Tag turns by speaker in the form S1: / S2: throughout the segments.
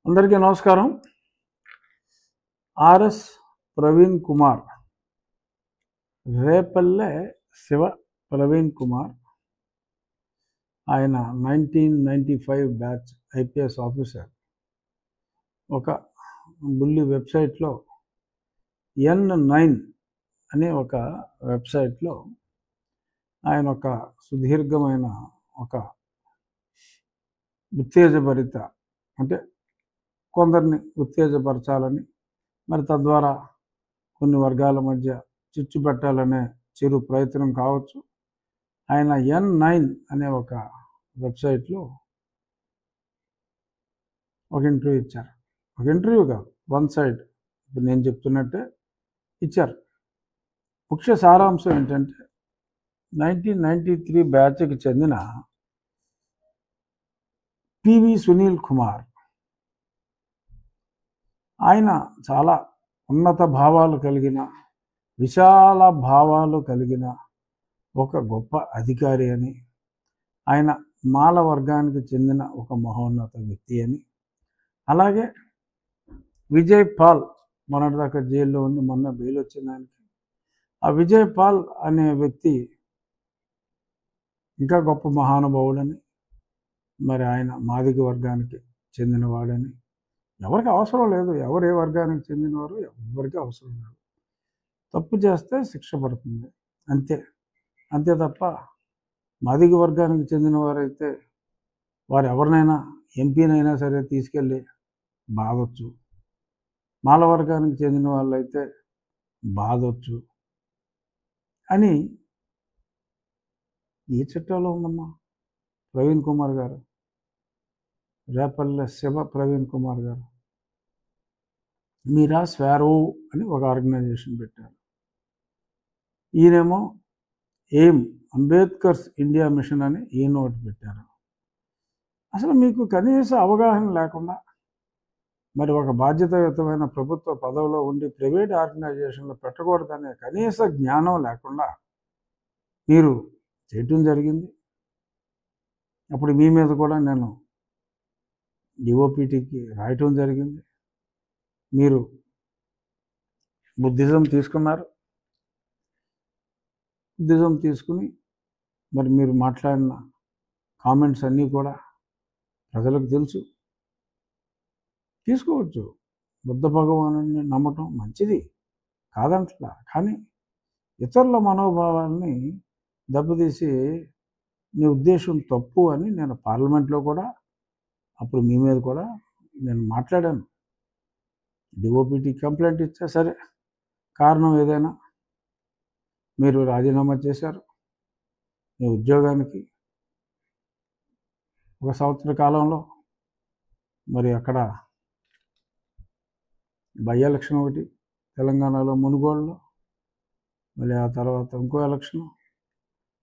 S1: అందరికీ నమస్కారం. ఆర్ఎస్ ప్రవీణ్ కుమార్, రేపల్లె శివ ప్రవీణ్ కుమార్. ఆయన 1995 బ్యాచ్ ఐపీఎస్ ఆఫీసర్. ఒక బుల్లి వెబ్సైట్లో N9 అనే ఒక వెబ్సైట్లో ఆయన ఒక సుదీర్ఘమైన ఒక ఉత్తేజభరిత, అంటే కొందరిని ఉత్తేజపరచాలని, మరి తద్వారా కొన్ని వర్గాల మధ్య చిచ్చు పెట్టాలనే చిరు ప్రయత్నం కావచ్చు. ఆయన N9 అనే ఒక వెబ్సైట్లో ఒక ఇంటర్వ్యూ ఇచ్చారు. ఒక ఇంటర్వ్యూ కాదు, వన్ సైడ్. ఇప్పుడు నేను చెప్తున్నట్టే ఇచ్చారు. ముఖ్య సారాంశం ఏంటంటే 1993 బ్యాచ్కి చెందిన పివి సునీల్ కుమార్, ఆయన చాలా ఉన్నత భావాలు కలిగిన, విశాల భావాలు కలిగిన ఒక గొప్ప అధికారి అని, ఆయన మాల వర్గానికి చెందిన ఒక మహోన్నత వ్యక్తి అని, అలాగే విజయ్ పాల్ మొన్నటిదాకా జైల్లో ఉండి మొన్న బెయిల్ వచ్చిన ఆయనకి, ఆ విజయ్ పాల్ అనే వ్యక్తి ఇంకా గొప్ప మహానుభావుడని, మరి ఆయన మాదిగ వర్గానికి చెందినవాడని. ఎవరికి అవసరం లేదు, ఎవరు ఏ వర్గానికి చెందినవారు ఎవరికి అవసరం లేదు. తప్పు చేస్తే శిక్ష పడుతుంది, అంతే తప్ప మాదిగ వర్గానికి చెందిన వారైతే వారు ఎవరినైనా ఎంపీనైనా సరే తీసుకెళ్ళి బాధొచ్చు, మాల వర్గానికి చెందిన వాళ్ళైతే బాధొచ్చు అని ఈ చట్టంలో ఉందమ్మా. ప్రవీణ్ కుమార్ గారు, రేపల్లె శివ ప్రవీణ్ కుమార్ గారు మీరా స్వారో అని ఒక ఆర్గనైజేషన్ పెట్టారు. ఈయనేమో ఎయిమ్ అంబేద్కర్స్ ఇండియా మిషన్ అని ఈయన ఒకటి పెట్టారు. అసలు మీకు కనీస అవగాహన లేకుండా, మరి ఒక బాధ్యతాయుతమైన ప్రభుత్వ పదవిలో ఉండి ప్రైవేట్ ఆర్గనైజేషన్లో పెట్టకూడదనే కనీస జ్ఞానం లేకుండా మీరు చేయటం జరిగింది. అప్పుడు మీ మీద కూడా నేను డిఓపిటికి రాయటం జరిగింది. మీరు బుద్ధిజం తీసుకున్నారు. బుద్ధిజం తీసుకుని మరి మీరు మాట్లాడిన కామెంట్స్ అన్నీ కూడా ప్రజలకు తెలుసు. తీసుకోవచ్చు, బుద్ధ భగవానుని నమ్మటం మంచిది కాదంటలా, కానీ ఇతరుల మనోభావాల్ని దెబ్బతీసి నీ ఉద్దేశం తప్పు అని నేను పార్లమెంట్లో కూడా అప్పుడు మీ మీద కూడా నేను మాట్లాడాను. డిఓపిటి కంప్లైంట్ ఇచ్చా, సరే కారణం ఏదైనా మీరు రాజీనామా చేశారు. మీ ఉద్యోగానికి 1 సంవత్సర కాలంలో మరి అక్కడ బై ఎలక్షన్ ఒకటి తెలంగాణలో మునుగోడులో, మళ్ళీ ఆ తర్వాత ఇంకో ఎలక్షన్,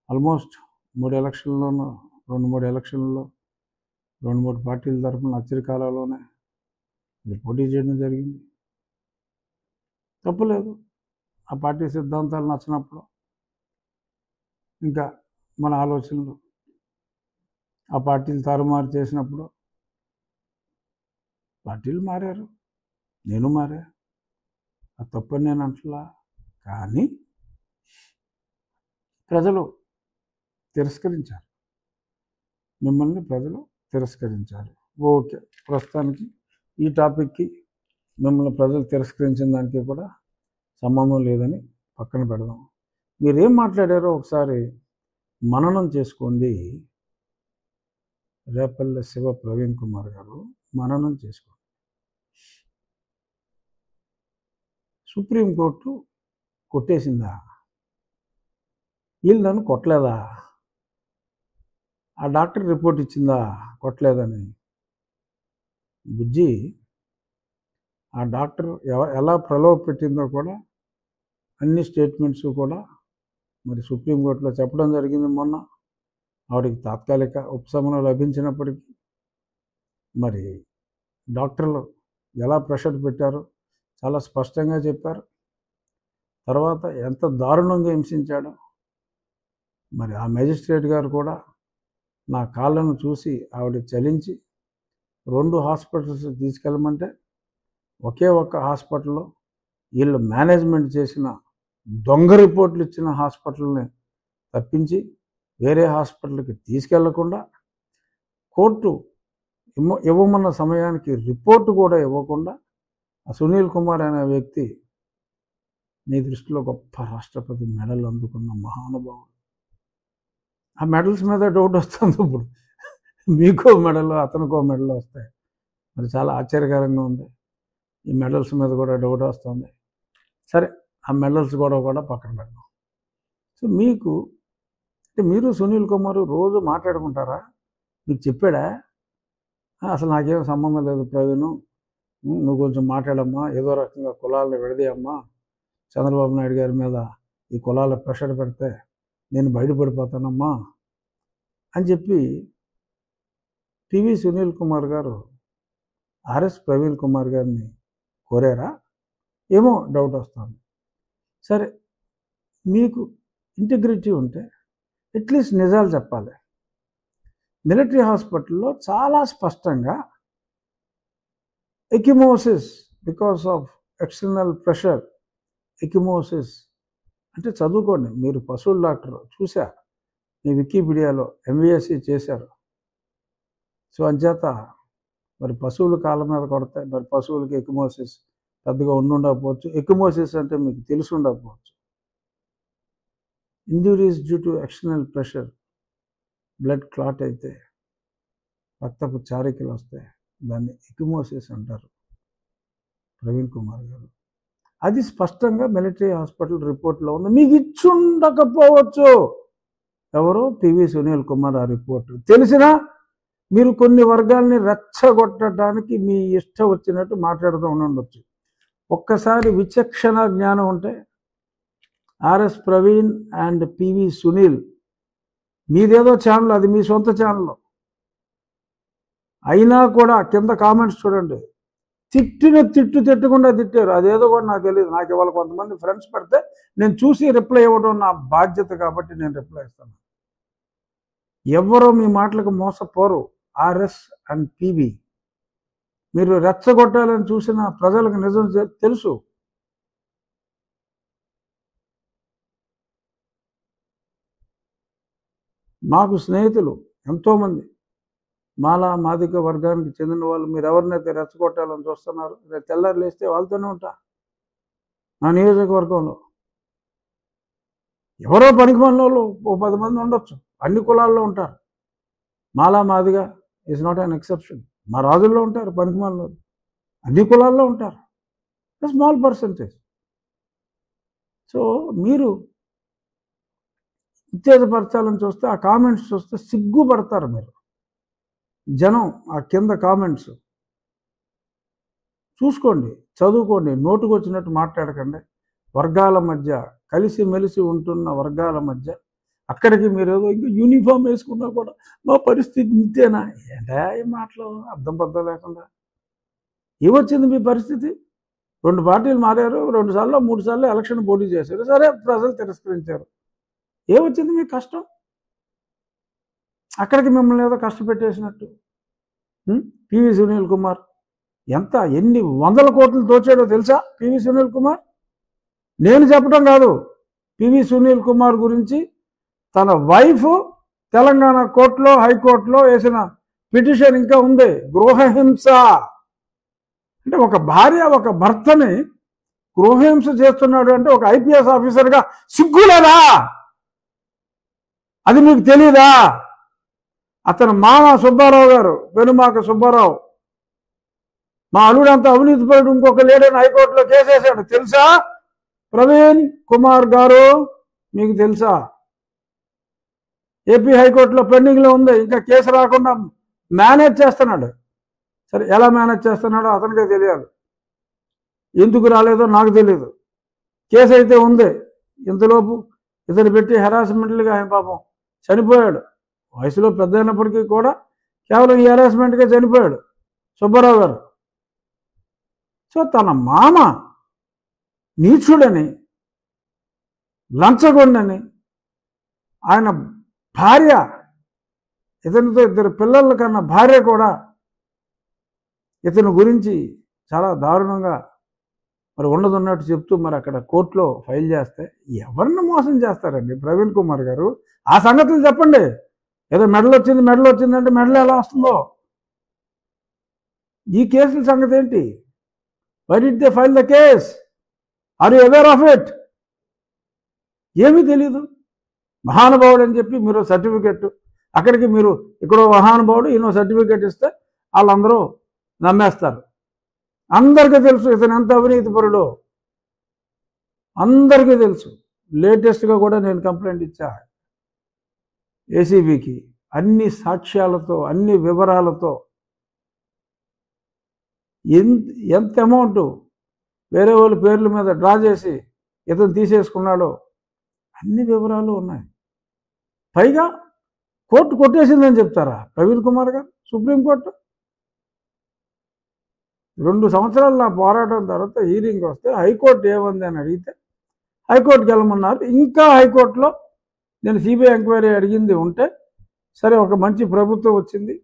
S1: ఆల్మోస్ట్ 3 ఎలక్షన్లోనూ 2-3 ఎలక్షన్లలో 2-3 పార్టీల తరఫున అత్యధికాలంలోనే ఇది పోటీ చేయడం జరిగింది. తప్పులేదు. ఆ పార్టీ సిద్ధాంతాలు నచ్చినప్పుడు, ఇంకా మన ఆలోచనలు ఆ పార్టీలు తారుమారు చేసినప్పుడు పార్టీలు మారారు, నేను మారా, ఆ తప్పని నేను అంటలా. కానీ ప్రజలు తిరస్కరించారు, మిమ్మల్ని ప్రజలు తిరస్కరించారు. ఓకే, ప్రస్తుతానికి ఈ టాపిక్కి మిమ్మల్ని ప్రజలు తిరస్కరించిన దానికి కూడా సంబంధం లేదని పక్కన పెడదాం. మీరేం మాట్లాడారో ఒకసారి మననం చేసుకోండి. రేపల్లె శివ ప్రవీణ్ కుమార్ గారు మననం చేసుకోండి. సుప్రీంకోర్టు కొట్టేసిందా? వీళ్ళు నన్ను కొట్టలేదా? ఆ డాక్టర్ రిపోర్ట్ ఇచ్చిందా కొట్టలేదని? బుజ్జి, ఆ డాక్టర్ ఎలా ప్రలోభ పెట్టిందో కూడా అన్ని స్టేట్మెంట్స్ కూడా మరి సుప్రీంకోర్టులో చెప్పడం జరిగింది. మొన్న ఆవిడకి తాత్కాలిక ఉపశమనం లభించినప్పటికీ మరి డాక్టర్లు ఎలా ప్రెషర్ పెట్టారో చాలా స్పష్టంగా చెప్పారు. తర్వాత ఎంత దారుణంగా హింసించాడో మరి ఆ మేజిస్ట్రేట్ గారు కూడా నా కాళ్ళను చూసి ఆవిడ చలించి 2 హాస్పిటల్స్ తీసుకెళ్ళమంటే ఒకే ఒక్క హాస్పిటల్లో వీళ్ళు మేనేజ్మెంట్ చేసిన దొంగ రిపోర్ట్లు ఇచ్చిన హాస్పిటల్ని తప్పించి వేరే హాస్పిటల్కి తీసుకెళ్లకుండా కోర్టు ఇవ్వమన్న సమయానికి రిపోర్టు కూడా ఇవ్వకుండా ఆ సునీల్ కుమార్ అనే వ్యక్తి నీ దృష్టిలో గొప్ప రాష్ట్రపతి మెడల్ అందుకున్న మహానుభావుడు. ఆ మెడల్స్ మీద డౌట్ వస్తుంది. ఇప్పుడు మీకో మెడల్ అతనికో మెడల్ వస్తాయి. మరి చాలా ఆశ్చర్యకరంగా ఉంది. ఈ మెడల్స్ మీద కూడా డౌట్ వస్తుంది. సరే, ఆ మెడల్స్ కూడా పక్కన పెడదాం. సో మీకు అంటే మీరు సునీల్ కుమార్ రోజు మాట్లాడుకుంటారా? మీకు చెప్పాడా? అసలు నాకేం సంబంధం లేదు ప్రవీణ్, నువ్వు కొంచెం మాట్లాడమ్మా, ఏదో రకంగా కులాలను విడదీయమ్మా, చంద్రబాబు నాయుడు గారి మీద ఈ కులాల ప్రెషర్ పెడితే నేను బయటపడిపోతానమ్మా అని చెప్పి టీవీ సునీల్ కుమార్ గారు ఆర్ఎస్ ప్రవీణ్ కుమార్ గారిని కోరారా? ఏమో డౌట్ వస్తుంది. సరే, మీకు ఇంటిగ్రిటీ ఉంటే అట్లీస్ట్ నిజాలు చెప్పాలి. మిలిటరీ హాస్పిటల్లో చాలా స్పష్టంగా ecchymosis because of external pressure, ecchymosis అంటే చదువుకోండి, మీరు పశువుల డాక్టర్ చూసా, మీ వికీపీడియాలో ఎంబీఎస్సీ చేశారు. సో అంచేత మరి పశువుల కాళ్ళ మీద కొడతాయి, మరి పశువులకి ఎకిమోసిస్ పెద్దగా ఉండకపోవచ్చు. ఎకిమోసిస్ అంటే మీకు తెలిసి ఉండకపోవచ్చు. Injuries due to external pressure, blood clot అయితే రక్తపు చారికలు వస్తాయి, దాన్ని ఎకిమోసిస్ అంటారు ప్రవీణ్ కుమార్ గారు. అది స్పష్టంగా మిలిటరీ హాస్పిటల్ రిపోర్ట్లో ఉంది. మీకు ఇచ్చుండకపోవచ్చు. ఎవరు? పివి సునీల్ కుమార్. ఆ రిపోర్టు తెలిసినా మీరు కొన్ని వర్గాల్ని రెచ్చగొట్టడానికి మీ ఇష్టం వచ్చినట్టు మాట్లాడుతూ ఉండొచ్చు. ఒక్కసారి విచక్షణ జ్ఞానం ఉంటే R S Praveen and P V Sunil, మీదేదో ఛానల్, అది మీ సొంత ఛానల్ అయినా కూడా కింద కామెంట్స్ చూడండి. తిట్టకుండా తిట్టారు. అదేదో కూడా నాకు తెలియదు. నాకు ఇవాళ కొంతమంది ఫ్రెండ్స్ పెడితే నేను చూసి రిప్లై ఇవ్వడం నా బాధ్యత కాబట్టి నేను రిప్లై ఇస్తాను. ఎవరో మీ మాటలకు మోసపోరు. ఆర్ఎస్ అండ్ పివి మీరు రెచ్చగొట్టాలని చూసిన ప్రజలకు నిజం తెలుసు. మాకు స్నేహితులు ఎంతోమంది మాలా మాదిక వర్గానికి చెందిన వాళ్ళు, మీరు ఎవరినైతే రెచ్చగొట్టాలని చూస్తున్నారు, తెల్లారు లేస్తే వాళ్ళతోనే ఉంటా. నా నియోజకవర్గంలో ఎవరో పనికి మనలో 10 మంది ఉండొచ్చు, అన్ని కులాల్లో ఉంటారు. మాలా Madiga is not an exception. మా రాజుల్లో ఉంటారు పనికి మనలో, అన్ని కులాల్లో ఉంటారు, స్మాల్ పర్సంటేజ్. సో మీరు ఉత్తేజపరచాలని చూస్తే ఆ కామెంట్స్ చూస్తే సిగ్గుపడతారు మీరు. జనం ఆ కింద కామెంట్స్ చూసుకోండి, చదువుకోండి, నోటుకు వచ్చినట్టు మాట్లాడకండి. వర్గాల మధ్య కలిసిమెలిసి ఉంటున్న వర్గాల మధ్య అక్కడికి మీరు ఏదో ఇంకా యూనిఫామ్ వేసుకున్నా కూడా మా పరిస్థితి ఇంతేనా? ఏంటా ఈ మాటలు అర్థం పద్ధం లేకుండా? ఏమొచ్చింది మీ పరిస్థితి? 2 పార్టీలు మారారు, 2 సార్లు 3 సార్లు ఎలక్షన్ పోటీ చేశారు, సరే ప్రజలు తిరస్కరించారు. ఏమొచ్చింది మీకు కష్టం? అక్కడికి మిమ్మల్ని ఏదో కష్టపెట్టేసినట్టు. పివి సునీల్ కుమార్ ఎన్ని 100 కోట్లు దోచాడో తెలుసా పివి సునీల్ కుమార్? నేను చెప్పడం కాదు, పివి సునీల్ కుమార్ గురించి తన వైఫ్ తెలంగాణ కోర్టులో, హైకోర్టులో వేసిన పిటిషన్ ఇంకా ఉంది. గృహహింస అంటే ఒక భార్య ఒక భర్తని గృహహింస చేస్తున్నాడు అంటే ఒక ఐపీఎస్ ఆఫీసర్గా సిగ్గులేదా? అది మీకు తెలీదా? అతను మామ సుబ్బారావు గారు, పెనుమాక సుబ్బారావు, మా అల్లుడంతా అవినీతిపరుడు, ఇంకొక లేడని హైకోర్టులో కేసేశాడు. తెలుసా ప్రవీణ్ కుమార్ గారు? మీకు తెలుసా? ఏపీ హైకోర్టులో పెండింగ్లో ఉంది, ఇంకా కేసు రాకుండా మేనేజ్ చేస్తున్నాడు. సరే, ఎలా మేనేజ్ చేస్తున్నాడో అతనికే తెలియాలి, ఎందుకు రాలేదో నాకు తెలియదు. కేసు అయితే ఉంది. ఇంతలోపు ఇతను పెట్టి హెరాస్మెంట్లుగా ఆయన పాపం చనిపోయాడు. వయసులో పెద్ద అయినప్పటికీ కూడా కేవలం ఈ హెరాస్మెంట్గా చనిపోయాడు సుబ్బారావు గారు. సో తన మామ నీచుడని, లంచగొండని, ఆయన భార్య, ఇతనితో 2 పిల్లల కన్నా భార్య కూడా ఇతని గురించి చాలా దారుణంగా మరి ఉన్నదన్నట్టు చెప్తూ మరి అక్కడ కోర్టులో ఫైల్ చేస్తే ఎవరిని మోసం చేస్తారండి ప్రవీణ్ కుమార్ గారు? ఆ సంగతులు చెప్పండి. ఏదో మెడల్ వచ్చిందంటే మెడల్ ఎలా వస్తుందో, ఈ కేసుల సంగతి ఏంటి? Why did they file the case? Are you aware of it? ఏమీ తెలీదు. మహానుభావుడు అని చెప్పి మీరు సర్టిఫికెట్, అక్కడికి మీరు ఇక్కడో మహానుభావుడు ఈయన సర్టిఫికెట్ ఇస్తే వాళ్ళందరూ నమ్మేస్తారు. అందరికీ తెలుసు ఇతను ఎంత అవినీతిపరుడో, అందరికీ తెలుసు. లేటెస్ట్గా కూడా నేను కంప్లైంట్ ఇచ్చా ఏసీబీకి, అన్ని సాక్ష్యాలతో అన్ని వివరాలతో. ఎంత అమౌంట్ వేరే వాళ్ళ పేర్ల మీద డ్రా చేసి ఇతను తీసేసుకున్నాడో అన్ని వివరాలు ఉన్నాయి. పైగా కోర్టు కొట్టేసిందని చెప్తారా ప్రవీణ్ కుమార్ గారు? సుప్రీంకోర్టు 2 సంవత్సరాలు నా పోరాటం తర్వాత హీరింగ్ వస్తే హైకోర్టు ఏముంది అని అడిగితే హైకోర్టుకి వెళ్ళమన్నారు. ఇంకా హైకోర్టులో నేను సిబిఐ ఎంక్వైరీ అడిగింది ఉంటే, సరే ఒక మంచి ప్రభుత్వం వచ్చింది.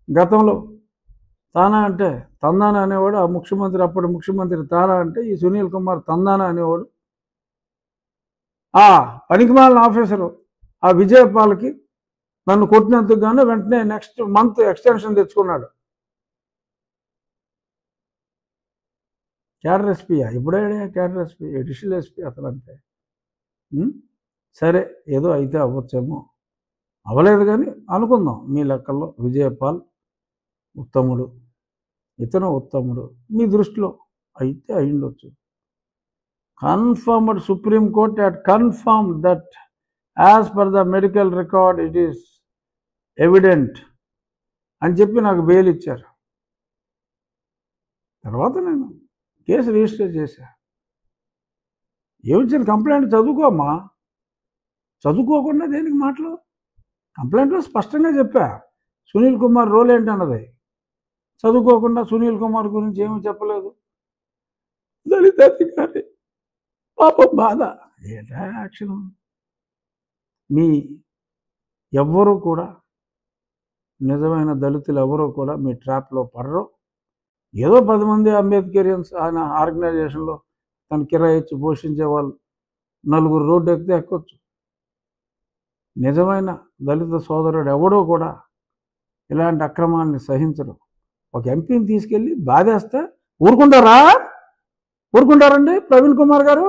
S1: గతంలో తానా అంటే తందానా అనేవాడు, ఆ ముఖ్యమంత్రి అప్పుడు ముఖ్యమంత్రి తానా అంటే ఈ సునీల్ కుమార్ తందానా అనేవాడు. ఆ పనికిమాలిన ఆఫీసరు ఆ విజయపాల్కి నన్ను కొట్టినందుకు గాను వెంటనే నెక్స్ట్ మంత్ ఎక్స్టెన్షన్ తెచ్చుకున్నాడు. క్యాడర్ ఎస్పీయా? ఇప్పుడే క్యాడర్ ఎస్పీ, అడిషనల్ ఎస్పీ అతను అంతే. సరే ఏదో అయితే అవ్వచ్చేమో, అవ్వలేదు కానీ అనుకుందాం మీ లెక్కల్లో విజయపాల్ ఉత్తముడు, ఇతను ఉత్తముడు మీ దృష్టిలో అయితే అయ్యుండొచ్చు. Confirmed, supreme court had confirmed that as per the medical record it is evident అని చెప్పి నాకు బెయిల్ ఇచ్చారు. తర్వాత నేను కేసు రిజిస్టర్ చేశా. ఏమిచ్చిన కంప్లైంట్ చదువుకోమ్మా, చదువుకోకుండా దేనికి మాటలు? కంప్లైంట్లో స్పష్టంగా చెప్పా సునీల్ కుమార్ రోల్ ఏంటన్నది. చదువుకోకుండా సునీల్ కుమార్ గురించి ఏమీ చెప్పలేదు. దళిత అధికారి పాపం బాధ. ఏంటా యాక్షన్? మీ ఎవ్వరూ కూడా నిజమైన దళితులు ఎవరూ కూడా మీ ట్రాప్లో పడరు. ఏదో 10 మంది అంబేద్కరియన్స్ ఆయన ఆర్గనైజేషన్లో తను కిరాయి ఇచ్చి పోషించే వాళ్ళు 4 రోడ్డు ఎక్కితే ఎక్కొచ్చు. నిజమైన దళిత సోదరుడు ఎవడో కూడా ఇలాంటి అక్రమాన్ని సహించరు. ఒక ఎంపీని తీసుకెళ్ళి బాధేస్తే ఊరుకుంటారండి ప్రవీణ్ కుమార్ గారు?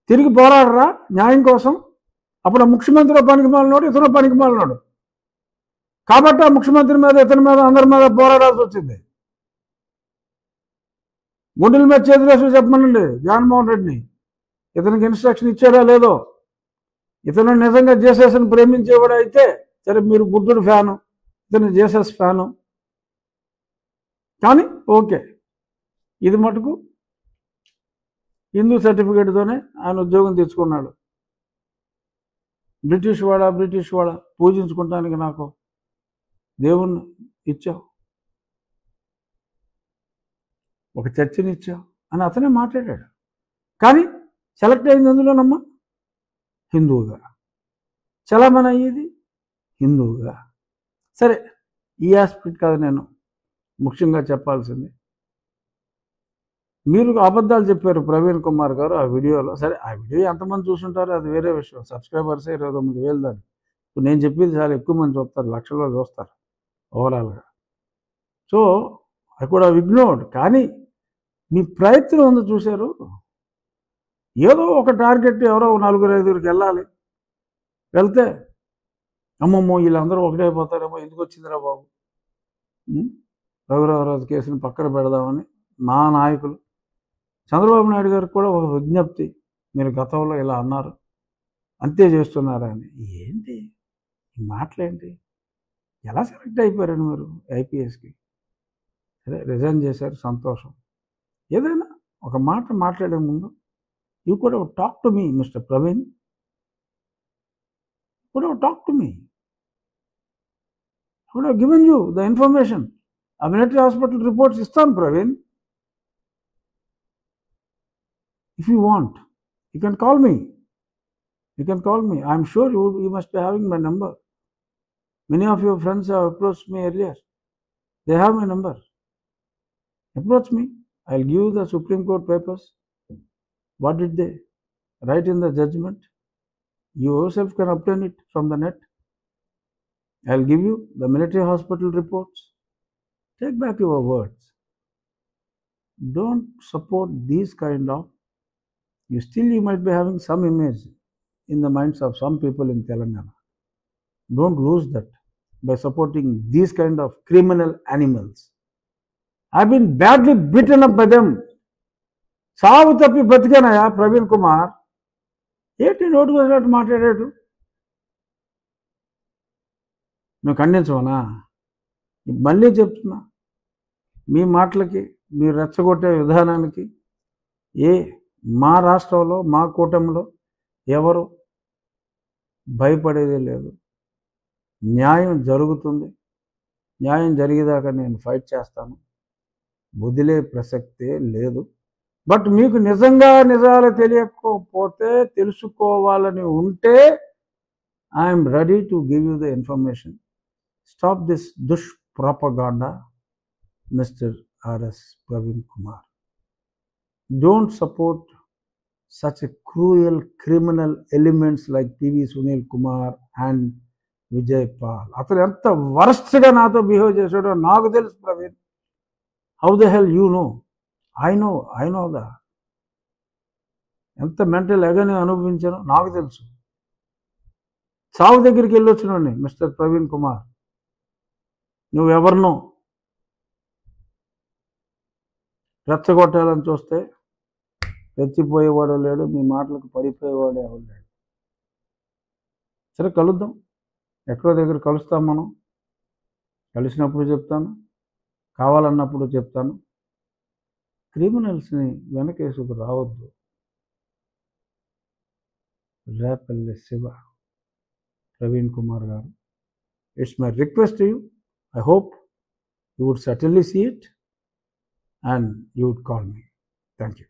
S1: తిరిగి పోరాడరా న్యాయం కోసం? అప్పుడు ముఖ్యమంత్రి పనికిమాలినోడు, ఇతను పనికిమాలినోడు కాబట్టి ఆ ముఖ్యమంత్రి మీద, ఇతని మీద, అందరి మీద పోరాడాల్సి వచ్చింది. గుండెల మీద చేతులేసి చెప్పమనండి జగన్మోహన్ రెడ్డిని, ఇతనికి ఇన్స్ట్రక్షన్ ఇచ్చాడా లేదో. ఇతను నిజంగా జేసెస్ని ప్రేమించేవాడు అయితే సరే, మీరు బుద్ధుడు ఫ్యాను, ఇతను జేసెస్ ఫ్యాను, కానీ ఓకే, ఇది మటుకు హిందూ సర్టిఫికేట్తోనే ఆయన ఉద్యోగం తెచ్చుకున్నాడు. బ్రిటిష్ వాడ పూజించుకుంటానికి నాకు దేవుణ్ణి ఇచ్చావు, ఒక చర్చిని ఇచ్చావు అని అతనే మాట్లాడాడు. కానీ సెలెక్ట్ అయింది ఎందులోనమ్మా? హిందువుగా. చలామణి అయ్యేది హిందువుగా. సరే, ఈ ఆస్పెక్ట్ కాదు నేను ముఖ్యంగా చెప్పాల్సింది. మీరు అబద్ధాలు చెప్పారు ప్రవీణ్ కుమార్ గారు ఆ వీడియోలో. సరే, ఆ వీడియో ఎంతమంది చూసుంటారో అది వేరే విషయం. సబ్స్క్రైబర్స్ 29,000 దాన్ని. ఇప్పుడు నేను చెప్పేది చాలా ఎక్కువ మంది చూస్తారు, లక్షల్లో చూస్తారు ఓవరాల్గా. సో అది కూడా ఇగ్నోర్డ్. కానీ మీ ప్రయత్నం ఉంది చూశారు. ఏదో ఒక టార్గెట్ ఎవరో 4-5 వెళ్ళాలి, వెళ్తే అమ్మమ్మో వీళ్ళందరూ ఒకటైపోతారేమో, ఎందుకు వచ్చిందిరా బాబు రఘురామరాజు కేసుని పక్కన పెడదామని మా నాయకులు చంద్రబాబు నాయుడు గారికి కూడా ఒక విజ్ఞప్తి, మీరు గతంలో ఇలా అన్నారు, అంతే చేస్తున్నారా అని. ఏంటి ఈ మాటలేంటి? ఎలా సెలెక్ట్ అయిపోయారండి మీరు ఐపీఎస్కి? సరే, రిజైన్ చేశారు, సంతోషం. ఏదైనా ఒక మాట మాట్లాడే ముందు you could have talk to me mister Praveen, could have talk to me, could have given you the information. ఆ మిలిటరీ హాస్పిటల్ రిపోర్ట్స్ ఇస్తాను Praveen. If you want, you can call me. You can call me. I'm sure you must be having my number. Many of your friends have approached me earlier. They have my number. Approach me. I'll give you the Supreme Court papers. What did they write in the judgment? You yourself can obtain it from the net. I'll give you the military hospital reports. Take back your words. Don't support these kind of, you might be having some image in the minds of some people in Telangana. Don't lose that by supporting these kind of criminal animals. I've been badly beaten up by them. సాగు తప్పి బతికానయా ప్రవీణ్ కుమార్. ఏంటి నోటుకు వచ్చినట్టు మాట్లాడాడు? మేము ఖండించమనా? మళ్ళీ చెప్తున్నా, మీ మాటలకి, మీరు రెచ్చగొట్టే విధానానికి మా రాష్ట్రంలో, మా కూటమిలో ఎవరు భయపడేదే లేదు. న్యాయం జరుగుతుంది. న్యాయం జరిగేదాకా నేను ఫైట్ చేస్తాను. వదిలే ప్రసక్తే లేదు. బట్ మీకు నిజంగా నిజాలు తెలియకపోతే, తెలుసుకోవాలని ఉంటే, I'm ready to give you the information. Stop this దుష్ప్రపగాండా, mister R S Praveen Kumar. Don't support such a cruel criminal elements like PV Sunil Kumar and Vijay Pal. అతను ఎంత వరస్ట్గా నాతో బిహేవ్ చేశాడో నాకు తెలుసు Praveen. How the hell you know? I know that. ఎంత mental agony అనుభవించానో నాకు తెలుసు. సాగు దగ్గరికి వెళ్ళొచ్చినండి మిస్టర్ ప్రవీణ్ కుమార్. నువ్వెవరినో రెచ్చగొట్టాలని చూస్తే రెచ్చిపోయేవాడు లేడు, మీ మాటలకు పడిపోయేవాడు ఎవరు లేడు. సరే, కలుద్దాం. ఎక్కడో దగ్గర కలుస్తాం మనం. కలిసినప్పుడు చెప్తాను, కావాలన్నప్పుడు చెప్తాను. క్రిమినల్స్ని వెనకేసుకు రావద్దు. రేపల్లి శివ ప్రవీణ్ కుమార్ గారు, it's my request to you. I hope you would certainly see it and you would call me. Thank you.